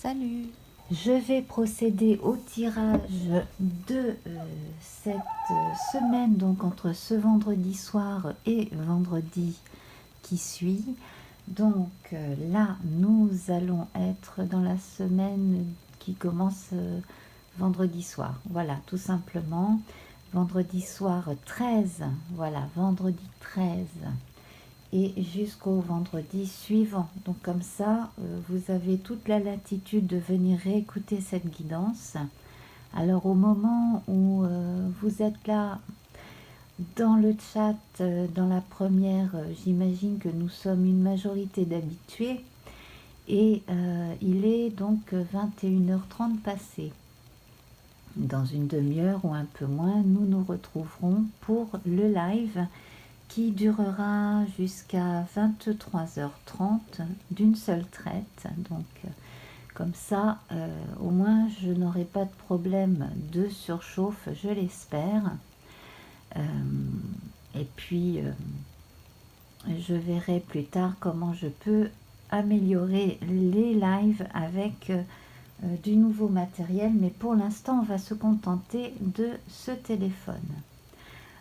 Salut! Je vais procéder au tirage de cette semaine, donc entre ce vendredi soir et vendredi qui suit. Donc là, nous allons être dans la semaine qui commence vendredi soir. Voilà, tout simplement. Vendredi soir 13, voilà, vendredi 13. Et jusqu'au vendredi suivant. Donc comme ça, vous avez toute la latitude de venir réécouter cette guidance. Alors au moment où vous êtes là dans le chat, dans la première, j'imagine que nous sommes une majorité d'habitués. Et il est donc 21h30 passé. Dans une demi-heure ou un peu moins, nous nous retrouverons pour le live qui durera jusqu'à 23h30 d'une seule traite. Donc comme ça, au moins je n'aurai pas de problème de surchauffe, je l'espère. Et puis je verrai plus tard comment je peux améliorer les lives avec du nouveau matériel, mais pour l'instant on va se contenter de ce téléphone.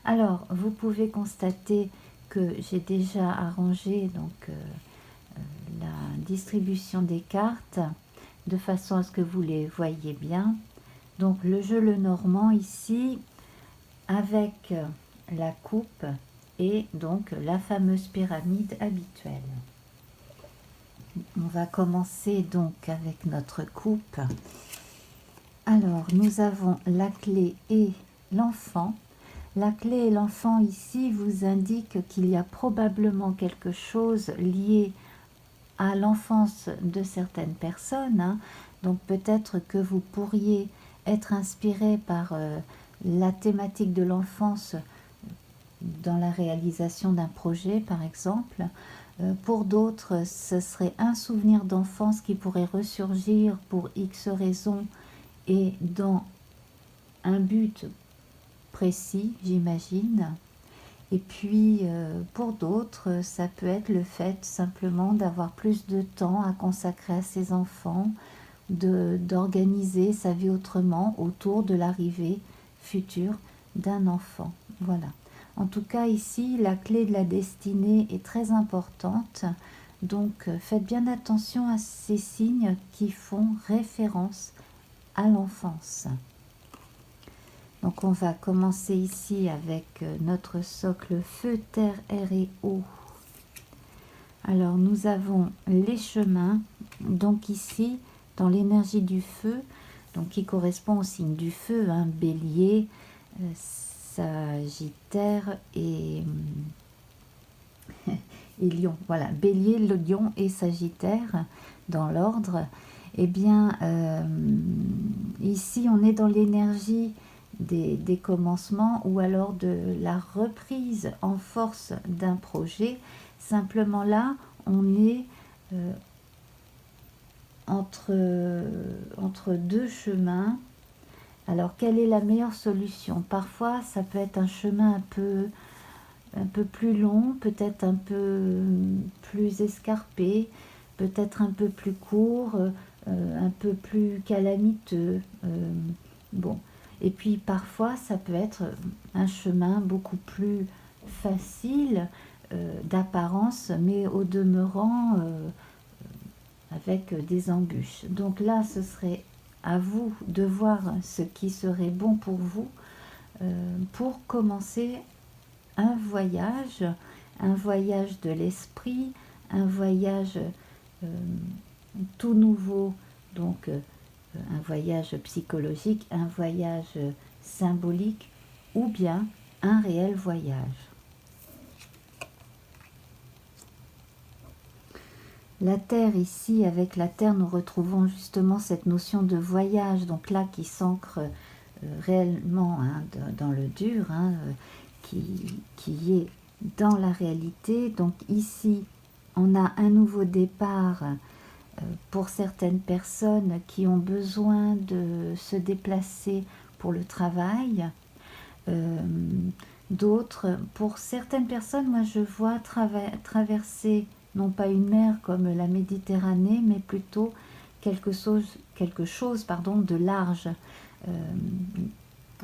Alors, vous pouvez constater que j'ai déjà arrangé donc, la distribution des cartes de façon à ce que vous les voyez bien. Donc, le jeu Le Normand ici, avec la coupe et donc la fameuse pyramide habituelle. On va commencer donc avec notre coupe. Alors, nous avons la clé et l'enfant. La clé et l'enfant ici vous indiquent qu'il y a probablement quelque chose lié à l'enfance de certaines personnes. Hein. Donc peut-être que vous pourriez être inspiré par la thématique de l'enfance dans la réalisation d'un projet par exemple. Pour d'autres, ce serait un souvenir d'enfance qui pourrait ressurgir pour X raisons et dans un but précis, j'imagine. Et puis pour d'autres, ça peut être le fait simplement d'avoir plus de temps à consacrer à ses enfants, d'organiser sa vie autrement autour de l'arrivée future d'un enfant. Voilà. En tout cas ici, la clé de la destinée est très importante. Donc faites bien attention à ces signes qui font référence à l'enfance. Donc on va commencer ici avec notre socle feu, terre, air et eau. Alors nous avons les chemins, donc ici dans l'énergie du feu, donc qui correspond au signe du feu, hein, bélier, sagittaire et lion. Voilà, bélier, le lion et sagittaire dans l'ordre. Eh bien ici on est dans l'énergie des commencements ou alors de la reprise en force d'un projet. Simplement là, on est entre deux chemins. Alors, quelle est la meilleure solution? Parfois, ça peut être un chemin un peu plus long, peut-être un peu plus escarpé, peut-être un peu plus court, un peu plus calamiteux. Bon. Et puis parfois, ça peut être un chemin beaucoup plus facile d'apparence, mais au demeurant avec des embûches. Donc là, ce serait à vous de voir ce qui serait bon pour vous pour commencer un voyage de l'esprit, un voyage tout nouveau, donc un voyage psychologique, un voyage symbolique ou bien un réel voyage. La Terre ici, avec la Terre, nous retrouvons justement cette notion de voyage, donc là qui s'ancre réellement hein, dans le dur, hein, qui est dans la réalité. Donc ici, on a un nouveau départ pour certaines personnes qui ont besoin de se déplacer pour le travail. D'autres, pour certaines personnes, moi je vois traverser non pas une mer comme la Méditerranée, mais plutôt quelque chose pardon, de large,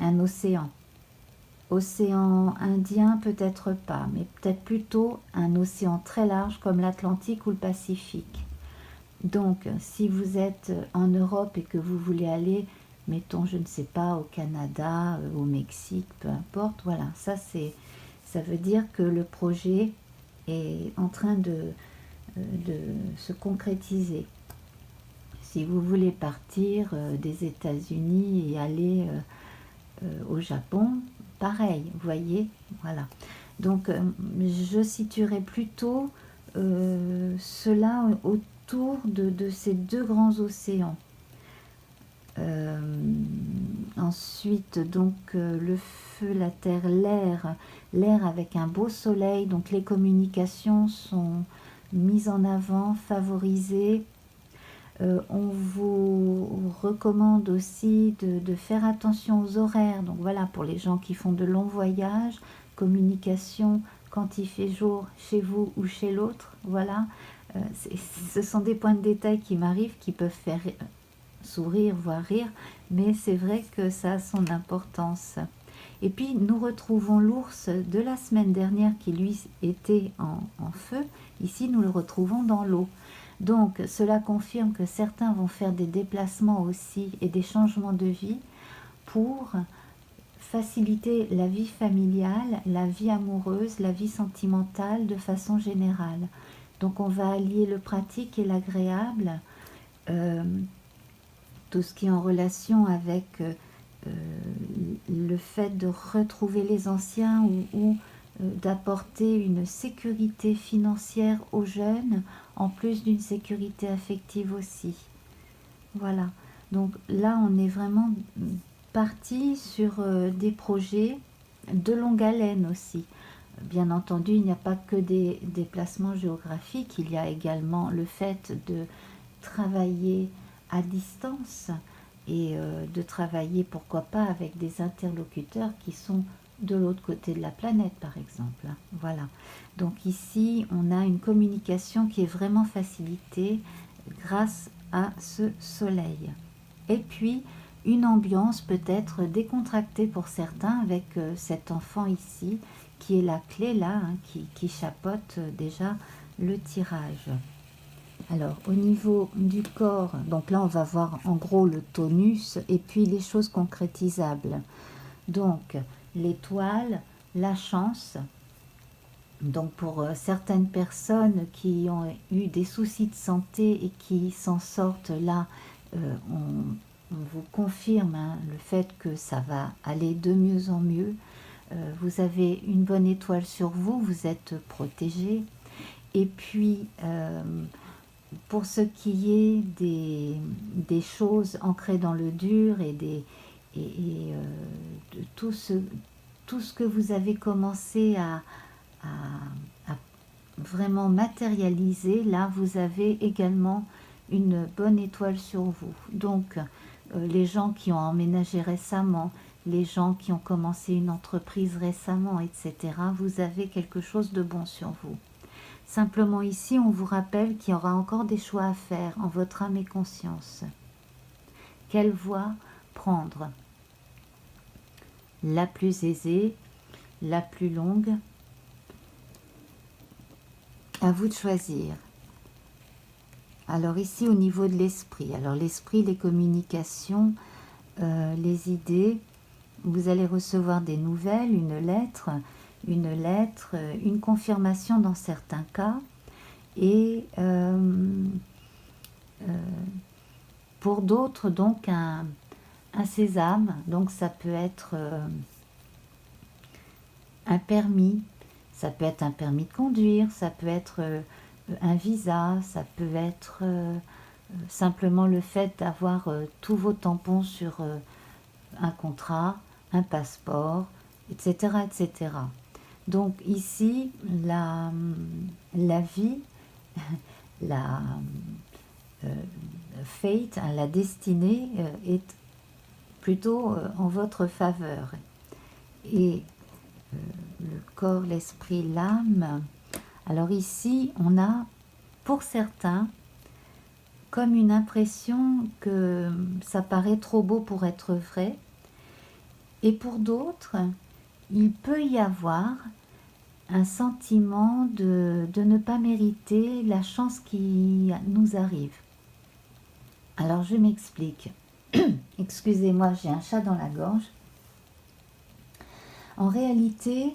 un océan. Océan Indien, peut-être pas, mais peut-être plutôt un océan très large comme l'Atlantique ou le Pacifique. Donc, si vous êtes en Europe et que vous voulez aller, mettons, je ne sais pas, au Canada, au Mexique, peu importe, voilà, ça veut dire que le projet est en train de se concrétiser. Si vous voulez partir des États-Unis et aller au Japon, pareil, vous voyez, voilà. Donc, je situerai plutôt cela autour de ces deux grands océans. Ensuite, donc, le feu, la terre, l'air avec un beau soleil, donc les communications sont mises en avant, favorisées. On vous recommande aussi de faire attention aux horaires. Donc voilà, pour les gens qui font de longs voyages, communication quand il fait jour chez vous ou chez l'autre. Voilà, ce sont des points de détail qui m'arrivent, qui peuvent faire sourire, voire rire, mais c'est vrai que ça a son importance. Et puis nous retrouvons l'ours de la semaine dernière qui lui était en feu. Ici nous le retrouvons dans l'eau. Donc cela confirme que certains vont faire des déplacements aussi et des changements de vie pour faciliter la vie familiale, la vie amoureuse, la vie sentimentale de façon générale. Donc on va allier le pratique et l'agréable, tout ce qui est en relation avec le fait de retrouver les anciens ou d'apporter une sécurité financière aux jeunes, en plus d'une sécurité affective aussi. Voilà, donc là on est vraiment parti sur des projets de longue haleine aussi. Bien entendu, il n'y a pas que des déplacements géographiques, il y a également le fait de travailler à distance et de travailler, pourquoi pas, avec des interlocuteurs qui sont de l'autre côté de la planète, par exemple. Voilà. Donc ici, on a une communication qui est vraiment facilitée grâce à ce soleil. Et puis, une ambiance peut-être décontractée pour certains avec cet enfant ici, qui est la clé là, hein, qui chapeaute déjà le tirage. Alors, au niveau du corps, donc là, on va voir en gros le tonus et puis les choses concrétisables. Donc, l'étoile, la chance. Donc, pour certaines personnes qui ont eu des soucis de santé et qui s'en sortent là, on vous confirme hein, le fait que ça va aller de mieux en mieux. Vous avez une bonne étoile sur vous, vous êtes protégé. Et puis, pour ce qui est des choses ancrées dans le dur et de tout ce que vous avez commencé à vraiment matérialiser, là vous avez également une bonne étoile sur vous. Donc les gens qui ont emménagé récemment, les gens qui ont commencé une entreprise récemment, etc., vous avez quelque chose de bon sur vous. Simplement ici, on vous rappelle qu'il y aura encore des choix à faire en votre âme et conscience. Quelle voie prendre? La plus aisée, la plus longue? À vous de choisir. Alors ici, au niveau de l'esprit, alors l'esprit, les communications, les idées, vous allez recevoir des nouvelles, une lettre, une confirmation dans certains cas, et pour d'autres, donc, un sésame, donc ça peut être un permis, ça peut être un permis de conduire, ça peut être un visa, ça peut être simplement le fait d'avoir tous vos tampons sur un contrat, un passeport, etc., etc. Donc ici, la vie, la fate, la destinée est plutôt en votre faveur. Et le corps, l'esprit, l'âme. Alors ici, on a, pour certains, comme une impression que ça paraît trop beau pour être vrai. Et pour d'autres, il peut y avoir un sentiment de ne pas mériter la chance qui nous arrive. Alors je m'explique. Excusez-moi, j'ai un chat dans la gorge. En réalité,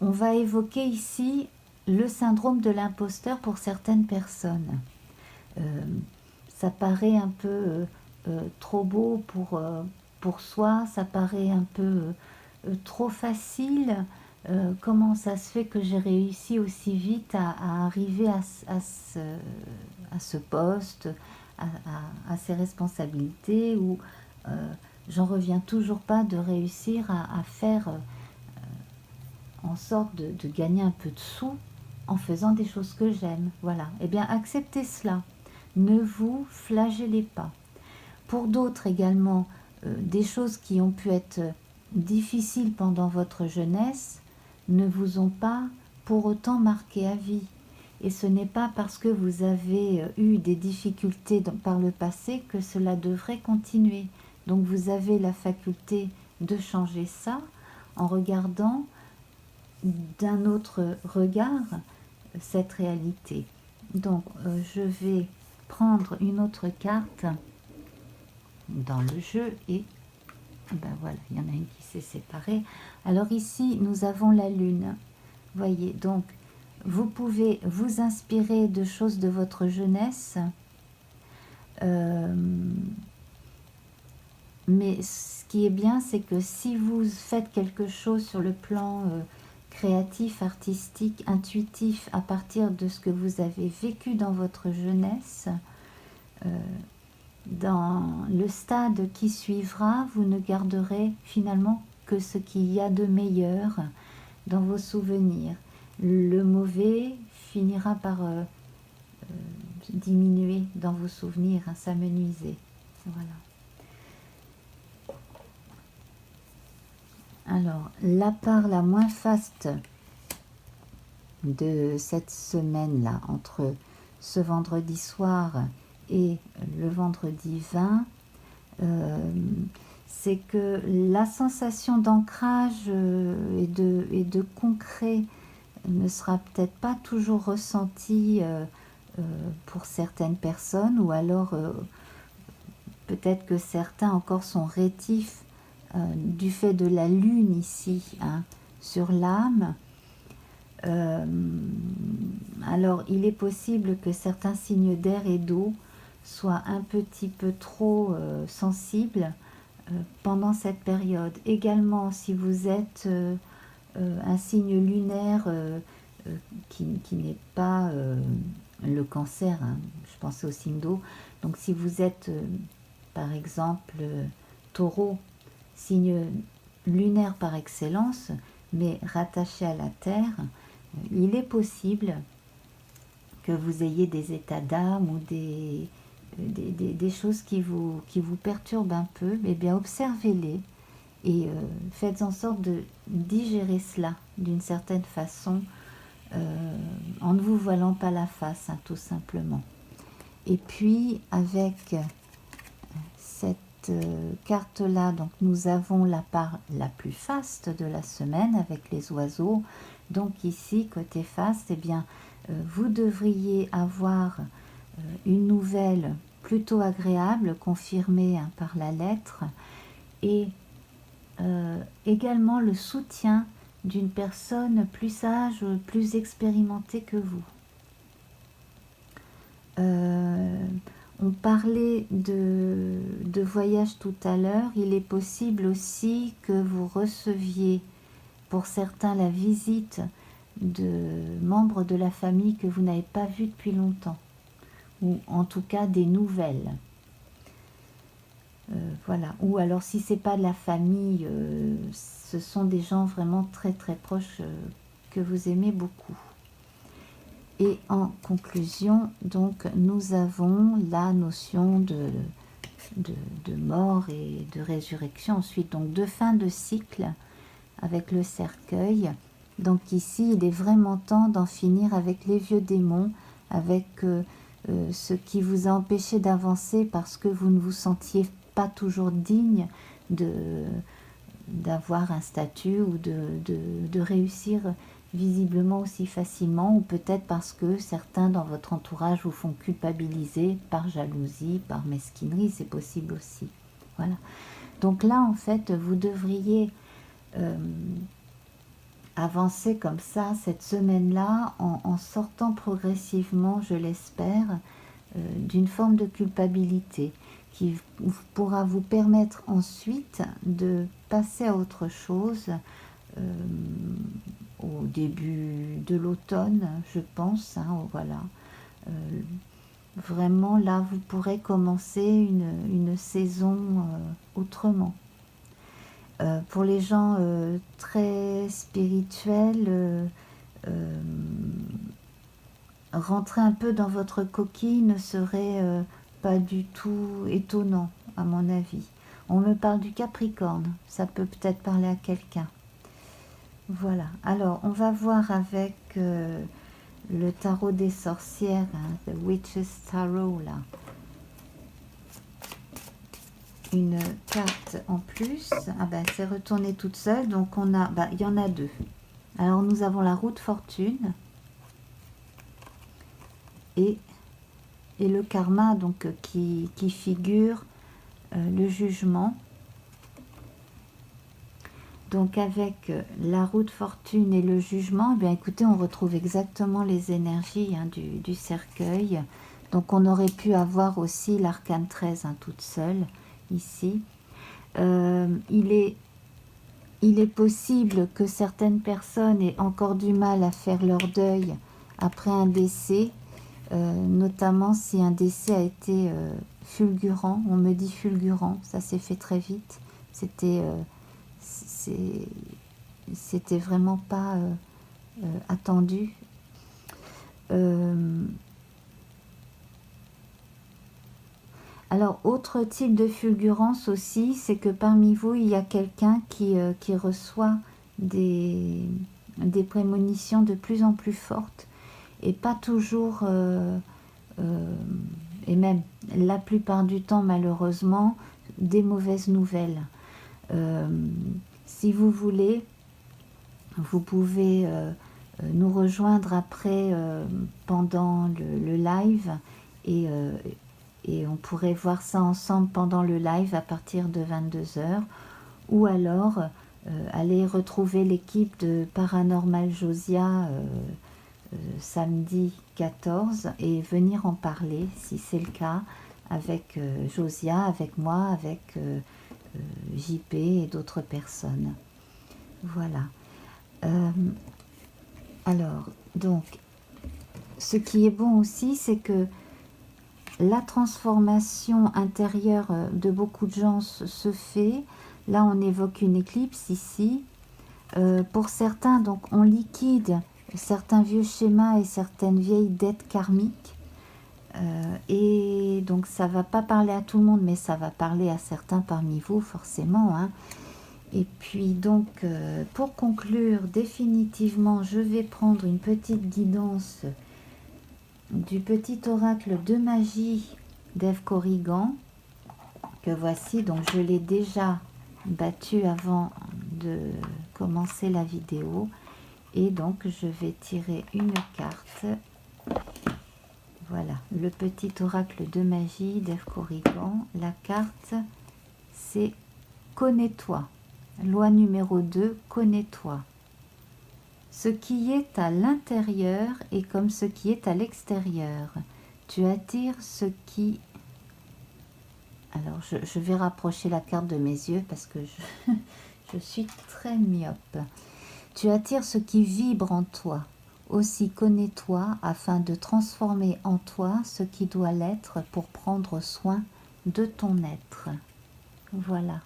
on va évoquer ici le syndrome de l'imposteur pour certaines personnes. Ça paraît un peu trop beau pour soi, ça paraît un peu trop facile. Comment ça se fait que j'ai réussi aussi vite à arriver à ce poste, à ces responsabilités, ou j'en reviens toujours pas de réussir à faire en sorte de gagner un peu de sous en faisant des choses que j'aime. Voilà. Eh bien, acceptez cela. Ne vous flagellez pas. Pour d'autres également, des choses qui ont pu être difficiles pendant votre jeunesse ne vous ont pas pour autant marqué à vie. Et ce n'est pas parce que vous avez eu des difficultés par le passé que cela devrait continuer. Donc vous avez la faculté de changer ça en regardant d'un autre regard cette réalité. Donc je vais prendre une autre carte dans le jeu et ben voilà, il y en a une qui s'est séparée. Alors ici nous avons la lune. Voyez, donc vous pouvez vous inspirer de choses de votre jeunesse, mais ce qui est bien, c'est que si vous faites quelque chose sur le plan créatif, artistique, intuitif, à partir de ce que vous avez vécu dans votre jeunesse, dans le stade qui suivra, vous ne garderez finalement que ce qu'il y a de meilleur dans vos souvenirs. Le mauvais finira par diminuer dans vos souvenirs, hein, s'amenuiser. Voilà. Alors, la part la moins faste de cette semaine-là, entre ce vendredi soir et le vendredi 20, c'est que la sensation d'ancrage et de concret ne sera peut-être pas toujours ressentie pour certaines personnes, ou alors peut-être que certains encore sont rétifs du fait de la lune ici, hein, sur l'âme. Alors il est possible que certains signes d'air et d'eau soient un petit peu trop sensibles pendant cette période. Également, si vous êtes un signe lunaire qui n'est pas le cancer, hein, je pensais au signe d'eau, donc si vous êtes par exemple taureau, signe lunaire par excellence, mais rattaché à la terre, il est possible que vous ayez des états d'âme ou des choses qui vous perturbent un peu. Eh bien, observez-les et faites en sorte de digérer cela d'une certaine façon, en ne vous voilant pas la face, hein, tout simplement. Et puis, avec cette carte-là, donc nous avons la part la plus faste de la semaine avec les oiseaux. Donc ici, côté faste, eh bien, vous devriez avoir une nouvelle plutôt agréable, confirmée, hein, par la lettre, et également le soutien d'une personne plus sage, plus expérimentée que vous. On parlait de voyage tout à l'heure. Il est possible aussi que vous receviez, pour certains, la visite de membres de la famille que vous n'avez pas vus depuis longtemps, ou en tout cas des nouvelles. Voilà. Ou alors, si c'est pas de la famille, ce sont des gens vraiment très très proches que vous aimez beaucoup. Et en conclusion, donc, nous avons la notion de mort et de résurrection. Ensuite, donc, de fin de cycle avec le cercueil. Donc ici, il est vraiment temps d'en finir avec les vieux démons, avec ce qui vous a empêché d'avancer parce que vous ne vous sentiez pas toujours digne d'avoir un statut ou de réussir visiblement aussi facilement, ou peut-être parce que certains dans votre entourage vous font culpabiliser par jalousie, par mesquinerie, c'est possible aussi. Voilà. Donc là, en fait, vous devriez avancer comme ça cette semaine-là en sortant progressivement, je l'espère, d'une forme de culpabilité qui pourra vous permettre ensuite de passer à autre chose au début de l'automne, je pense, hein, voilà. Vraiment, là, vous pourrez commencer une saison autrement. Pour les gens très spirituels, rentrer un peu dans votre coquille ne serait pas du tout étonnant, à mon avis. On me parle du Capricorne, ça peut peut-être parler à quelqu'un. Voilà, alors on va voir avec le tarot des sorcières, hein, The Witch's Tarot, là. Une carte en plus, ah ben c'est retourné toute seule, donc on a, il y en a deux. Alors nous avons la roue de fortune et le karma, donc qui figure le jugement. Donc avec la roue de fortune et le jugement, eh bien écoutez, on retrouve exactement les énergies, hein, du cercueil. Donc on aurait pu avoir aussi l'arcane 13, hein, toute seule ici. Il est possible que certaines personnes aient encore du mal à faire leur deuil après un décès, notamment si un décès a été fulgurant. On me dit fulgurant, ça s'est fait très vite. C'était vraiment pas attendu. Alors, autre type de fulgurance aussi, c'est que parmi vous, il y a quelqu'un qui reçoit des prémonitions de plus en plus fortes et pas toujours, et même la plupart du temps, malheureusement, des mauvaises nouvelles. Si vous voulez, vous pouvez nous rejoindre après pendant le live et on pourrait voir ça ensemble pendant le live à partir de 22h, ou alors aller retrouver l'équipe de Paranormal Josia samedi 14 et venir en parler si c'est le cas avec Josia, avec moi, avec JP et d'autres personnes. Voilà. Alors, donc, ce qui est bon aussi, c'est que la transformation intérieure de beaucoup de gens se fait. Là, on évoque une éclipse ici. Pour certains, donc, on liquide certains vieux schémas et certaines vieilles dettes karmiques. Et donc, ça ne va pas parler à tout le monde, mais ça va parler à certains parmi vous, forcément, hein. Et puis, donc, pour conclure définitivement, je vais prendre une petite guidance du petit oracle de magie d'Ève Corrigan, que voici. Donc je l'ai déjà battu avant de commencer la vidéo, et donc je vais tirer une carte. Voilà, le petit oracle de magie d'Ève Corrigan. La carte, c'est Connais-toi. Loi numéro 2, connais-toi. Ce qui est à l'intérieur est comme ce qui est à l'extérieur. Tu attires ce qui... Alors, je vais rapprocher la carte de mes yeux parce que je suis très myope. Tu attires ce qui vibre en toi. Aussi connais-toi afin de transformer en toi ce qui doit l'être pour prendre soin de ton être. Voilà.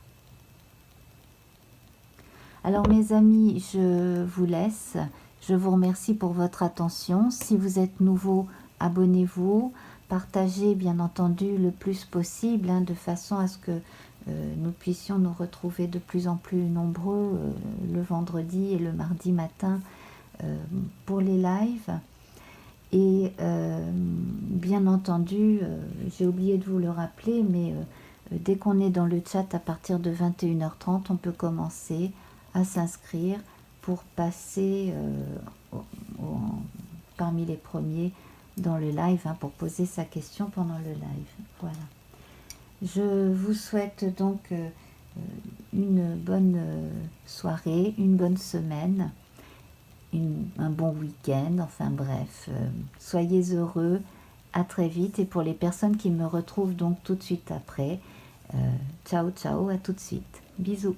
Alors mes amis, je vous laisse. Je vous remercie pour votre attention. Si vous êtes nouveau, abonnez-vous. Partagez bien entendu le plus possible, hein, de façon à ce que nous puissions nous retrouver de plus en plus nombreux le vendredi et le mardi matin pour les lives. Et bien entendu, j'ai oublié de vous le rappeler, mais dès qu'on est dans le chat à partir de 21h30, on peut commencer à s'inscrire pour passer parmi les premiers dans le live, hein, pour poser sa question pendant le live. Voilà. Je vous souhaite donc une bonne soirée, une bonne semaine, un bon week-end, enfin bref, soyez heureux, à très vite. Et pour les personnes qui me retrouvent donc tout de suite après, ciao ciao, à tout de suite, bisous.